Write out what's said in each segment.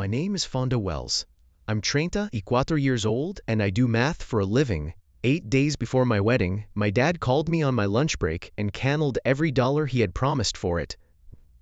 My name is Fonda Wells. I'm 34 years old and I do math for a living. 8 days before my wedding, my dad called me on my lunch break and canceled every dollar he had promised for it.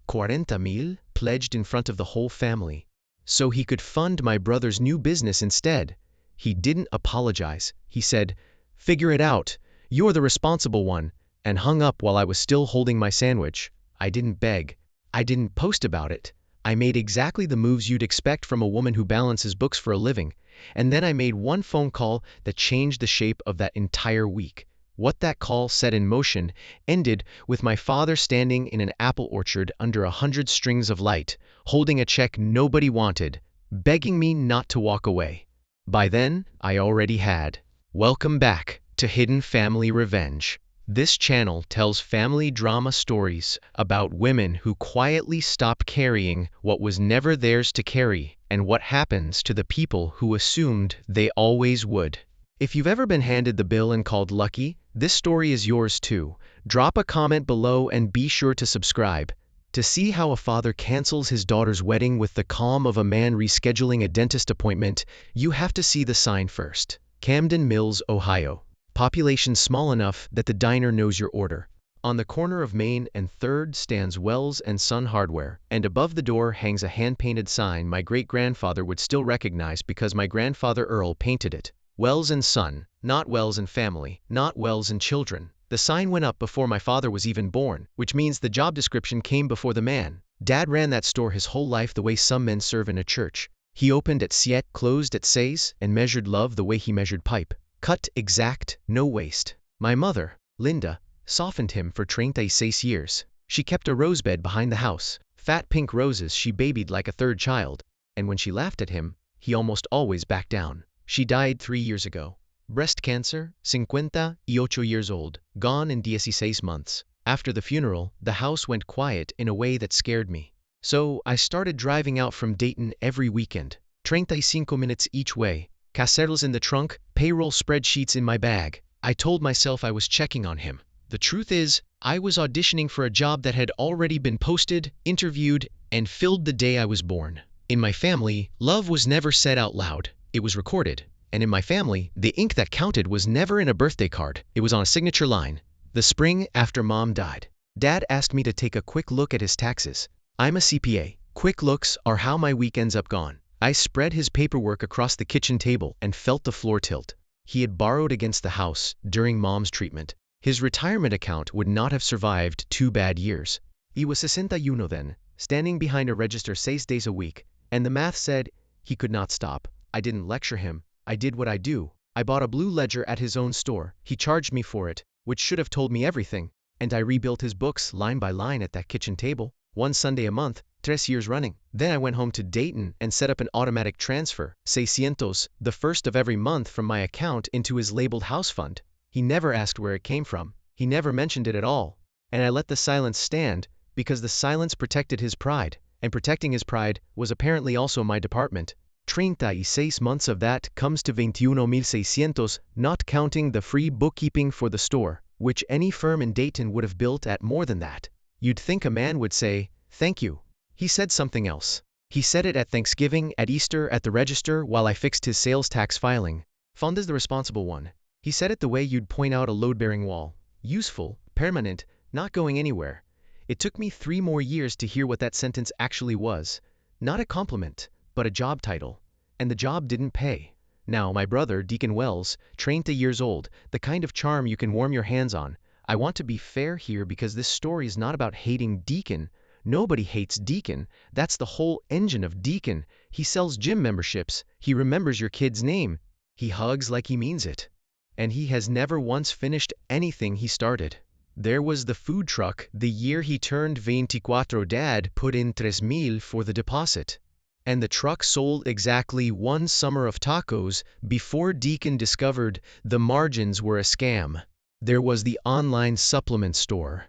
40,000 pledged in front of the whole family. So he could fund my brother's new business instead. He didn't apologize. He said, "Figure it out. You're the responsible one," and hung up while I was still holding my sandwich. I didn't beg. I didn't post about it. I made exactly the moves you'd expect from a woman who balances books for a living, and then I made one phone call that changed the shape of that entire week. What that call set in motion ended with my father standing in an apple orchard under 100 strings of light, holding a check nobody wanted, begging me not to walk away. By then, I already had. Welcome back to Hidden Family Revenge. This channel tells family drama stories about women who quietly stop carrying what was never theirs to carry, and what happens to the people who assumed they always would. If you've ever been handed the bill and called lucky, this story is yours too. Drop a comment below and be sure to subscribe. To see how a father cancels his daughter's wedding with the calm of a man rescheduling a dentist appointment, you have to see the sign first. Camden Mills, Ohio. Population small enough that the diner knows your order. On the corner of Main and 3rd stands Wells & Son Hardware, and above the door hangs a hand-painted sign my great-grandfather would still recognize because my grandfather Earl painted it. Wells & Son, not Wells & Family, not Wells & Children. The sign went up before my father was even born, which means the job description came before the man. Dad ran that store his whole life the way some men serve in a church. He opened at 7, closed at 6, and measured love the way he measured pipe. Cut, exact, no waste. My mother, Linda, softened him for 36 years. She kept a rosebed behind the house, fat pink roses she babied like a third child, and when she laughed at him, he almost always backed down. She died 3 years ago. Breast cancer, 58 years old, gone in 16 months. After the funeral, the house went quiet in a way that scared me. So I started driving out from Dayton every weekend. 35 minutes each way. Caseros in the trunk, payroll spreadsheets in my bag. I told myself I was checking on him. The truth is, I was auditioning for a job that had already been posted, interviewed, and filled the day I was born. In my family, love was never said out loud. It was recorded. And in my family, the ink that counted was never in a birthday card. It was on a signature line. The spring after Mom died, Dad asked me to take a quick look at his taxes. I'm a CPA. Quick looks are how my week ends up gone. I spread his paperwork across the kitchen table and felt the floor tilt. He had borrowed against the house during Mom's treatment. His retirement account would not have survived 2 bad years. He was 61 then, standing behind a register 6 days a week, and the math said he could not stop. I didn't lecture him. I did what I do. I bought a blue ledger at his own store. He charged me for it, which should have told me everything, and I rebuilt his books line by line at that kitchen table, 1 Sunday a month, 3 years running. Then I went home to Dayton and set up an automatic transfer, 600, the first of every month from my account into his labeled house fund. He never asked where it came from. He never mentioned it at all. And I let the silence stand, because the silence protected his pride, and protecting his pride was apparently also my department. 36 months of that comes to 21,600, not counting the free bookkeeping for the store, which any firm in Dayton would have built at more than that. You'd think a man would say, "Thank you." He said something else. He said it at Thanksgiving, at Easter, at the register while I fixed his sales tax filing. Fonda's the responsible one. He said it the way you'd point out a load-bearing wall. Useful, permanent, not going anywhere. It took me 3 more years to hear what that sentence actually was. Not a compliment, but a job title. And the job didn't pay. Now, my brother, Deacon Wells, 30 years old, the kind of charm you can warm your hands on. I want to be fair here because this story is not about hating Deacon. Nobody hates Deacon. That's the whole engine of Deacon. He sells gym memberships. He remembers your kid's name. He hugs like he means it. And he has never once finished anything he started. There was the food truck. The year he turned 24, Dad put in 3,000 for the deposit. And the truck sold exactly 1 summer of tacos before Deacon discovered the margins were a scam. There was the online supplement store.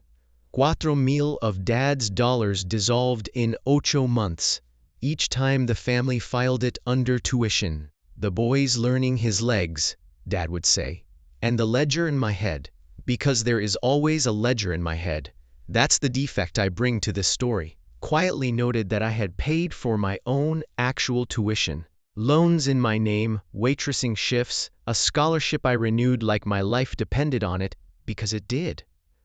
4,000 of Dad's dollars dissolved in 8 months. Each time the family filed it under tuition. The boy's learning his legs, Dad would say. And the ledger in my head. Because there is always a ledger in my head. That's the defect I bring to this story. quietly noted that I had paid for my own actual tuition. Loans in my name, waitressing shifts, a scholarship I renewed like my life depended on it, because it did.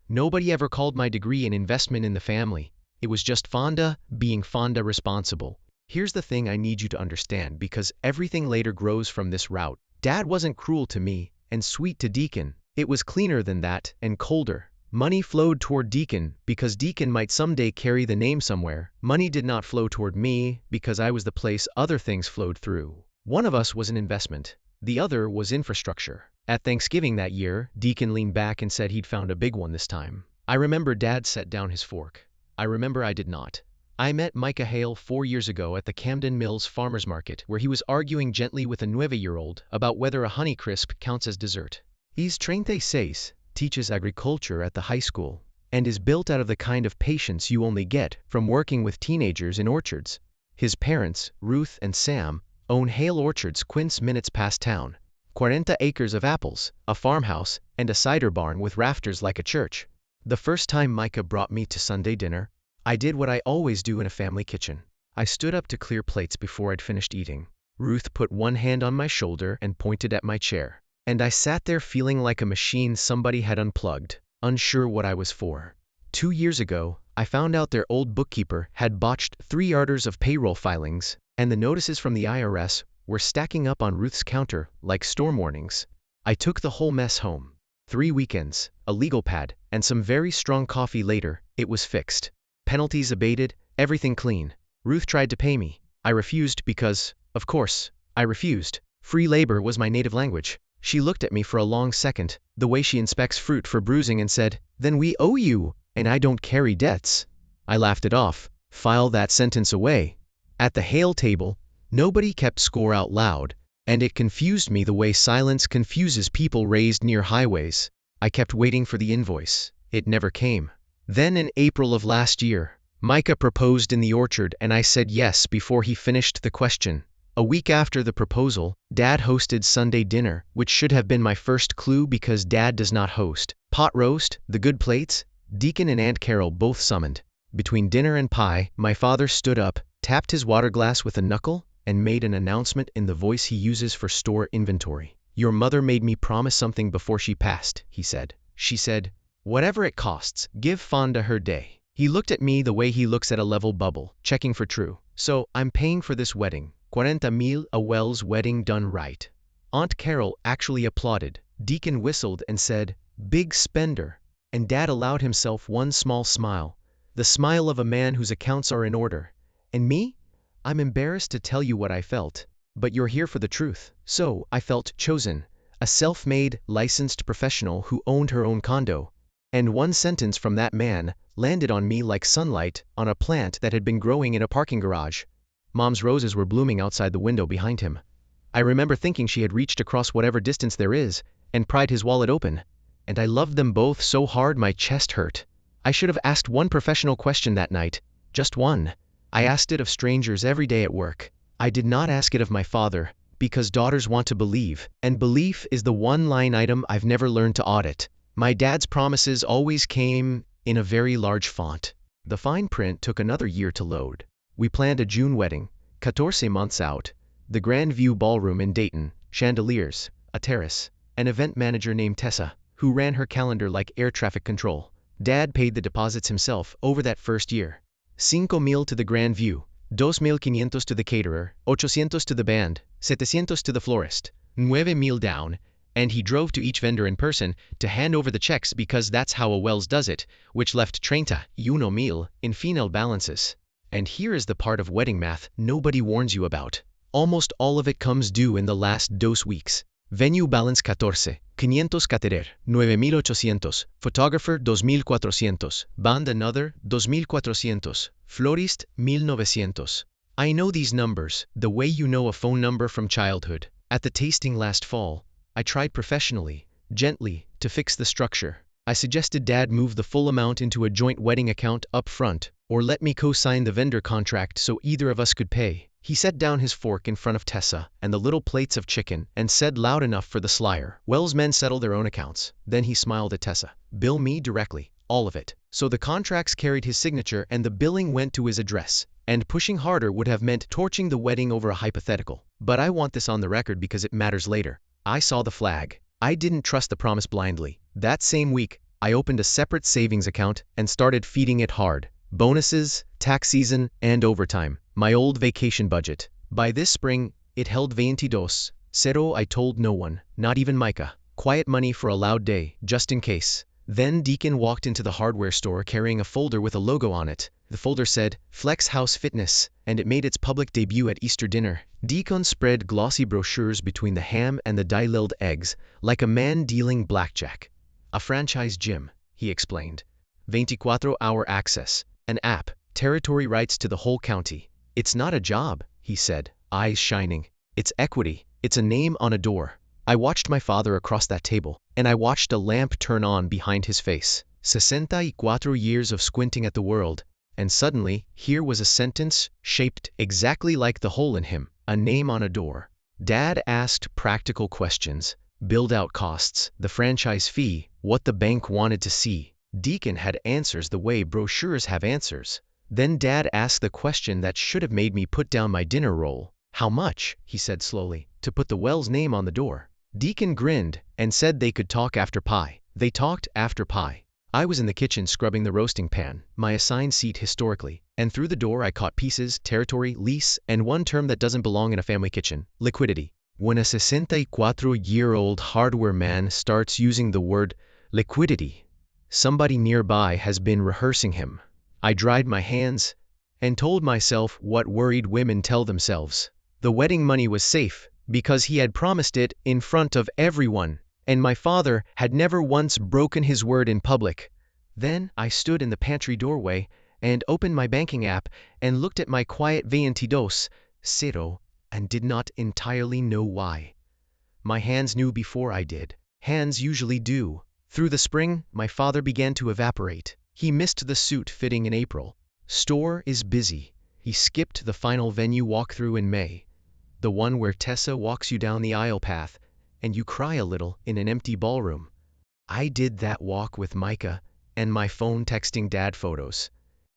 Nobody ever called my degree an investment in the family. It was just Fonda being Fonda responsible. Here's the thing I need you to understand, because everything later grows from this route. Dad wasn't cruel to me and sweet to Deacon. It was cleaner than that and colder. Money flowed toward Deacon because Deacon might someday carry the name somewhere. Money did not flow toward me because I was the place other things flowed through. One of us was an investment. The other was infrastructure. At Thanksgiving that year, Deacon leaned back and said he'd found a big one this time. I remember Dad set down his fork. I remember I did not. I met Micah Hale 4 years ago at the Camden Mills Farmers Market, where he was arguing gently with a 9-year-old about whether a Honeycrisp counts as dessert. He's 36, teaches agriculture at the high school, and is built out of the kind of patience you only get from working with teenagers in orchards. His parents, Ruth and Sam, own Hale Orchards quince minutes past town. 40 acres of apples, a farmhouse, and a cider barn with rafters like a church. The first time Micah brought me to Sunday dinner, I did what I always do in a family kitchen. I stood up to clear plates before I'd finished eating. Ruth put one hand on my shoulder and pointed at my chair. And I sat there feeling like a machine somebody had unplugged, unsure what I was for. 2 years ago, I found out their old bookkeeper had botched 3 orders of payroll filings, and the notices from the IRS were stacking up on Ruth's counter like storm warnings. I took the whole mess home. 3 weekends, a legal pad, and some very strong coffee later, it was fixed. Penalties abated, everything clean. Ruth tried to pay me. I refused because, of course, I refused. Free labor was my native language. She looked at me for a long second, the way she inspects fruit for bruising, and said, "Then we owe you, and I don't carry debts." I laughed it off. File that sentence away. At the Hale table, nobody kept score out loud, and it confused me the way silence confuses people raised near highways. I kept waiting for the invoice. It never came. Then in April of last year, Micah proposed in the orchard and I said yes before he finished the question. A week after the proposal, Dad hosted Sunday dinner, which should have been my first clue because Dad does not host. Pot roast, the good plates, Deacon and Aunt Carol both summoned. Between dinner and pie, my father stood up, tapped his water glass with a knuckle, and made an announcement in the voice he uses for store inventory. "Your mother made me promise something before she passed," he said. "She said, whatever it costs, give Fonda her day." He looked at me the way he looks at a level bubble, checking for true. "So, I'm paying for this wedding. 40,000, a Wells wedding done right." Aunt Carol actually applauded. Deacon whistled and said, "Big spender." And Dad allowed himself one small smile. The smile of a man whose accounts are in order. And me? I'm embarrassed to tell you what I felt. But you're here for the truth. So, I felt chosen. A self-made, licensed professional who owned her own condo. And one sentence from that man landed on me like sunlight on a plant that had been growing in a parking garage. Mom's roses were blooming outside the window behind him. I remember thinking she had reached across whatever distance there is and pried his wallet open. And I loved them both so hard my chest hurt. I should have asked one professional question that night. Just one. I asked it of strangers every day at work. I did not ask it of my father, because daughters want to believe, and belief is the one line item I've never learned to audit. My dad's promises always came in a very large font. The fine print took another year to load. We planned a June wedding, 14 months out. The Grand View Ballroom in Dayton, chandeliers, a terrace, an event manager named Tessa, who ran her calendar like air traffic control. Dad paid the deposits himself over that first year. 5,000 to the Grand View, 2,500 to the caterer, 800 to the band, 700 to the florist, 9,000 down, and he drove to each vendor in person to hand over the checks because that's how a Wells does it, which left 31,000 in final balances. And here is the part of wedding math nobody warns you about. Almost all of it comes due in the last 2 weeks. Venue balance 14, 500 caterer, 9,800, photographer 2,400, band another 2,400, florist 1,900. I know these numbers, the way you know a phone number from childhood. At the tasting last fall, I tried professionally, gently, to fix the structure. I suggested Dad move the full amount into a joint wedding account up front, or let me co-sign the vendor contract so either of us could pay. He set down his fork in front of Tessa and the little plates of chicken and said loud enough for the slyer, "Wells men settle their own accounts." Then he smiled at Tessa. "Bill me directly. all of it. So the contracts carried his signature and the billing went to his address. And pushing harder would have meant torching the wedding over a hypothetical. But I want this on the record because it matters later. I saw the flag. I didn't trust the promise blindly. That same week, I opened a separate savings account and started feeding it hard. Bonuses, tax season, and overtime. My old vacation budget. By this spring, it held 22 cero. I told no one, not even Micah. Quiet money for a loud day, just in case. Then Deacon walked into the hardware store carrying a folder with a logo on it. The folder said, Flex House Fitness, and it made its public debut at Easter dinner. Deacon spread glossy brochures between the ham and the dye-lilled eggs, like a man dealing blackjack. A franchise gym, he explained. 24-hour access, an app, territory rights to the whole county. It's not a job, he said, eyes shining. It's equity. It's a name on a door. I watched my father across that table, and I watched a lamp turn on behind his face. 64 years of squinting at the world, and suddenly, here was a sentence shaped exactly like the hole in him, a name on a door. Dad asked practical questions, build-out costs, the franchise fee, what the bank wanted to see. Deacon had answers the way brochures have answers. Then Dad asked the question that should have made me put down my dinner roll. How much, he said slowly, to put the well's name on the door. Deacon grinned and said they could talk after pie. They talked after pie. I was in the kitchen scrubbing the roasting pan, my assigned seat historically, and through the door I caught pieces, territory, lease, and one term that doesn't belong in a family kitchen, liquidity. When a 64-year-old hardware man starts using the word liquidity, somebody nearby has been rehearsing him. I dried my hands and told myself what worried women tell themselves. The wedding money was safe because he had promised it in front of everyone, and my father had never once broken his word in public. Then I stood in the pantry doorway and opened my banking app and looked at my quiet 22 cero and did not entirely know why. My hands knew before I did. Hands usually do. Through the spring, my father began to evaporate. He missed the suit fitting in April. Store is busy. He skipped the final venue walkthrough in May. The one where Tessa walks you down the aisle path, and you cry a little in an empty ballroom. I did that walk with Micah and my phone texting Dad photos.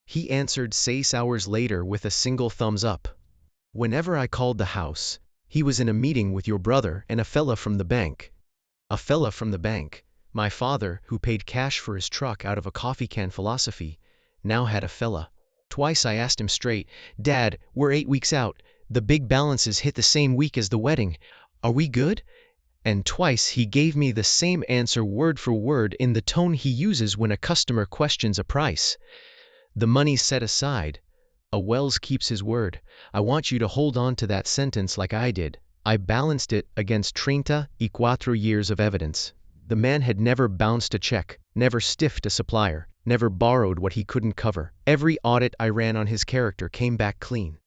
He answered 6 hours later with a single thumbs up. Whenever I called the house, he was in a meeting with your brother and a fella from the bank. A fella from the bank. My father, who paid cash for his truck out of a coffee can philosophy, now had a fella. Twice I asked him straight, Dad, we're 8 weeks out. The big balances hit the same week as the wedding. Are we good? And twice he gave me the same answer word for word in the tone he uses when a customer questions a price. The money's set aside. A Wells keeps his word. I want you to hold on to that sentence like I did. I balanced it against 34 years of evidence. The man had never bounced a check, never stiffed a supplier, never borrowed what he couldn't cover. Every audit I ran on his character came back clean.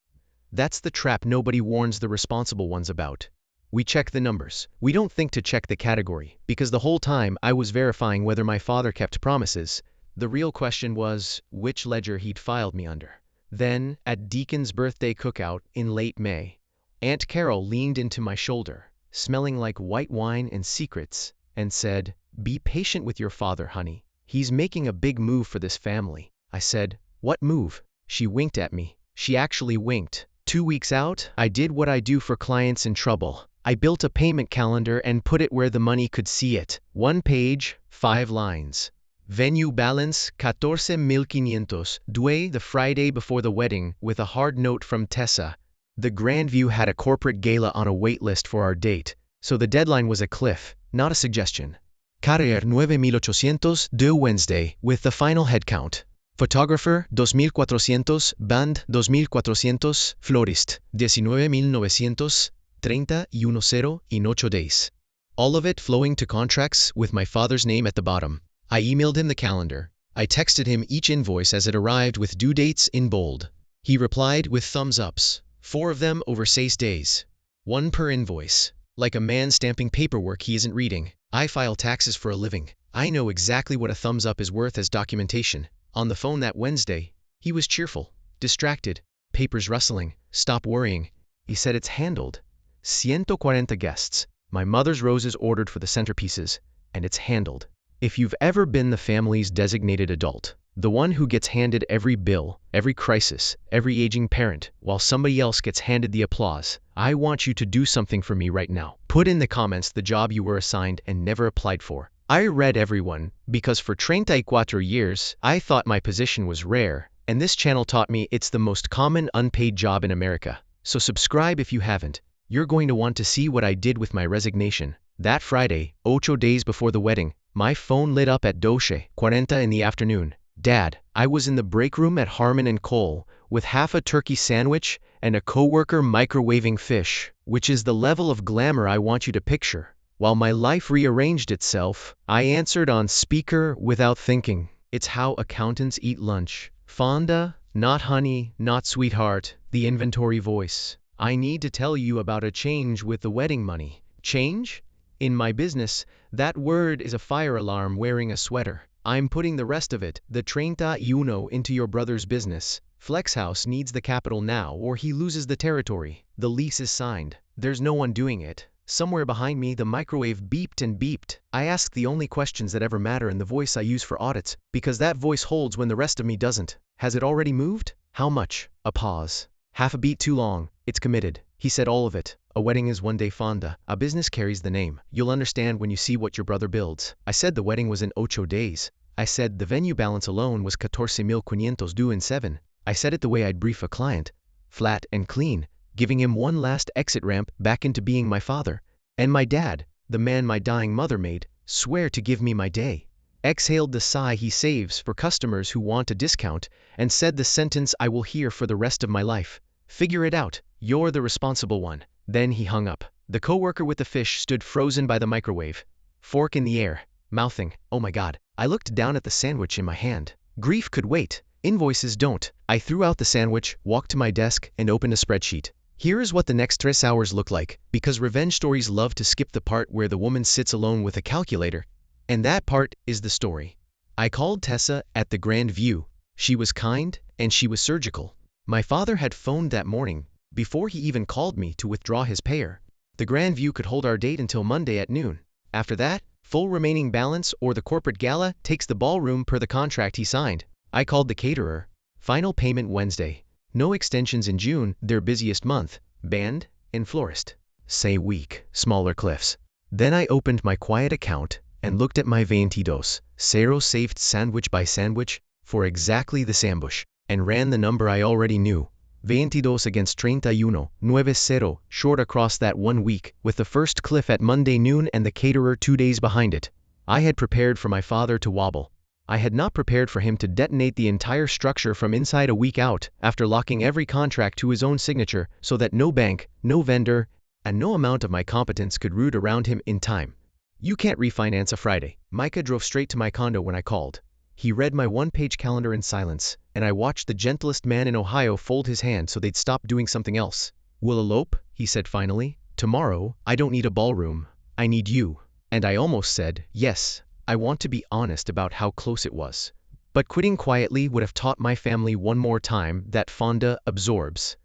That's the trap nobody warns the responsible ones about. We check the numbers. We don't think to check the category, because the whole time I was verifying whether my father kept promises. The real question was which ledger he'd filed me under. Then, at Deacon's birthday cookout in late May, Aunt Carol leaned into my shoulder, smelling like white wine and secrets, and said, "Be patient with your father, honey. He's making a big move for this family." I said, "What move?" She winked at me. She actually winked. 2 weeks out, I did what I do for clients in trouble. I built a payment calendar and put it where the money could see it. 1 page, 5 lines. Venue balance, 14,500. Due the Friday before the wedding, with a hard note from Tessa. The Grandview had a corporate gala on a wait list for our date, so the deadline was a cliff, not a suggestion. Carrier 9,800, due Wednesday, with the final headcount. Photographer 2,400, band 2,400, florist 19,900, 31 in 8 days. All of it flowing to contracts with my father's name at the bottom. I emailed him the calendar. I texted him each invoice as it arrived with due dates in bold. He replied with thumbs ups, 4 of them over 6 days. 1 per invoice. Like a man stamping paperwork he isn't reading. I file taxes for a living. I know exactly what a thumbs up is worth as documentation. On the phone that Wednesday, he was cheerful, distracted, papers rustling. Stop worrying. He said it's handled. 140 guests. My mother's roses ordered for the centerpieces, and it's handled. If you've ever been the family's designated adult, the one who gets handed every bill, every crisis, every aging parent, while somebody else gets handed the applause, I want you to do something for me right now. Put in the comments the job you were assigned and never applied for. I read everyone, because for 34 years, I thought my position was rare, and this channel taught me it's the most common unpaid job in America. So subscribe if you haven't. You're going to want to see what I did with my resignation. That Friday, 8 days before the wedding, my phone lit up at 12:40 in the afternoon. Dad, I was in the break room at Harmon & Cole, with half a turkey sandwich and a coworker microwaving fish, which is the level of glamour I want you to picture. While my life rearranged itself, I answered on speaker without thinking. It's how accountants eat lunch. Fonda, not honey, not sweetheart, the inventory voice. I need to tell you about a change with the wedding money. Change? In my business, that word is a fire alarm wearing a sweater. I'm putting the rest of it, the 31, into your brother's business. Flexhouse needs the capital now or he loses the territory. The lease is signed. There's no one doing it. Somewhere behind me the microwave beeped and beeped. I ask the only questions that ever matter in the voice I use for audits, because that voice holds when the rest of me doesn't. Has it already moved? How much? A pause. Half a beat too long. It's committed. He said all of it. A wedding is one day Fonda. A business carries the name. You'll understand when you see what your brother builds. I said the wedding was in 8 days. I said the venue balance alone was 14,500 due in 7. I said it the way I'd brief a client. Flat and clean, giving him one last exit ramp back into being my father. And my dad, the man my dying mother made, swear to give me my day. Exhaled the sigh he saves for customers who want a discount, and said the sentence I will hear for the rest of my life. Figure it out. You're the responsible one. Then he hung up. The coworker with the fish stood frozen by the microwave, fork in the air, mouthing, "Oh my God." I looked down at the sandwich in my hand. Grief could wait. Invoices don't. I threw out the sandwich, walked to my desk, and opened a spreadsheet. Here is what the next 3 hours look like, because revenge stories love to skip the part where the woman sits alone with a calculator, and that part is the story. I called Tessa at the Grand View. She was kind, and she was surgical. My father had phoned that morning, before he even called me, to withdraw his payer. The Grand View could hold our date until Monday at noon. After that, full remaining balance or the corporate gala takes the ballroom per the contract he signed. I called the caterer. Final payment Wednesday. No extensions in June, their busiest month. Band and florist. Say week, smaller cliffs. Then I opened my quiet account and looked at my 22 saved sandwich by sandwich for exactly this ambush, and ran the number I already knew. 22 against 31, 90, short across that 1 week, with the first cliff at Monday noon and the caterer 2 days behind it. I had prepared for my father to wobble. I had not prepared for him to detonate the entire structure from inside a week out, after locking every contract to his own signature, so that no bank, no vendor, and no amount of my competence could root around him in time. You can't refinance a Friday. Micah drove straight to my condo when I called. He read my 1-page calendar in silence, and I watched the gentlest man in Ohio fold his hand so they'd stop doing something else. "We'll elope," he said finally. "Tomorrow. I don't need a ballroom. I need you." And I almost said, yes, I want to be honest about how close it was. But quitting quietly would have taught my family one more time that Fonda absorbs.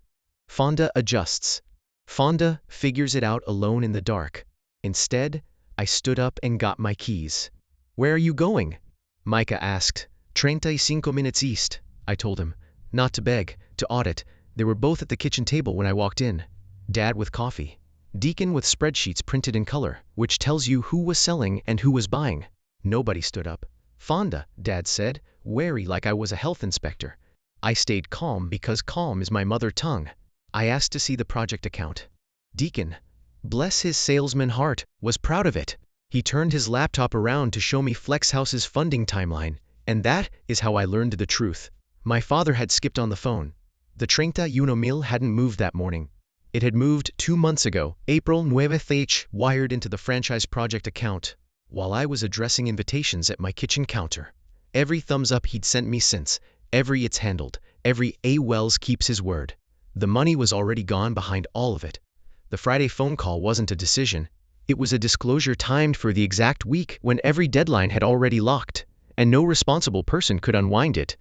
Fonda adjusts. Fonda figures it out alone in the dark. Instead, I stood up and got my keys. "Where are you going?" Micah asked. 35 minutes east, I told him. Not to beg, to audit. They were both at the kitchen table when I walked in. Dad with coffee. Deacon with spreadsheets printed in color, which tells you who was selling and who was buying. Nobody stood up. "Fonda," Dad said, wary like I was a health inspector. I stayed calm because calm is my mother tongue. I asked to see the project account. Deacon, bless his salesman heart, was proud of it. He turned his laptop around to show me Flexhouse's funding timeline, and that is how I learned the truth. My father had skipped on the phone. The 31 hadn't moved that morning. It had moved 2 months ago, April 9th, wired into the franchise project account, while I was addressing invitations at my kitchen counter. Every thumbs up he'd sent me since, every "it's handled," every "A. Wells keeps his word." The money was already gone behind all of it. The Friday phone call wasn't a decision. It was a disclosure timed for the exact week when every deadline had already locked, and no responsible person could unwind it.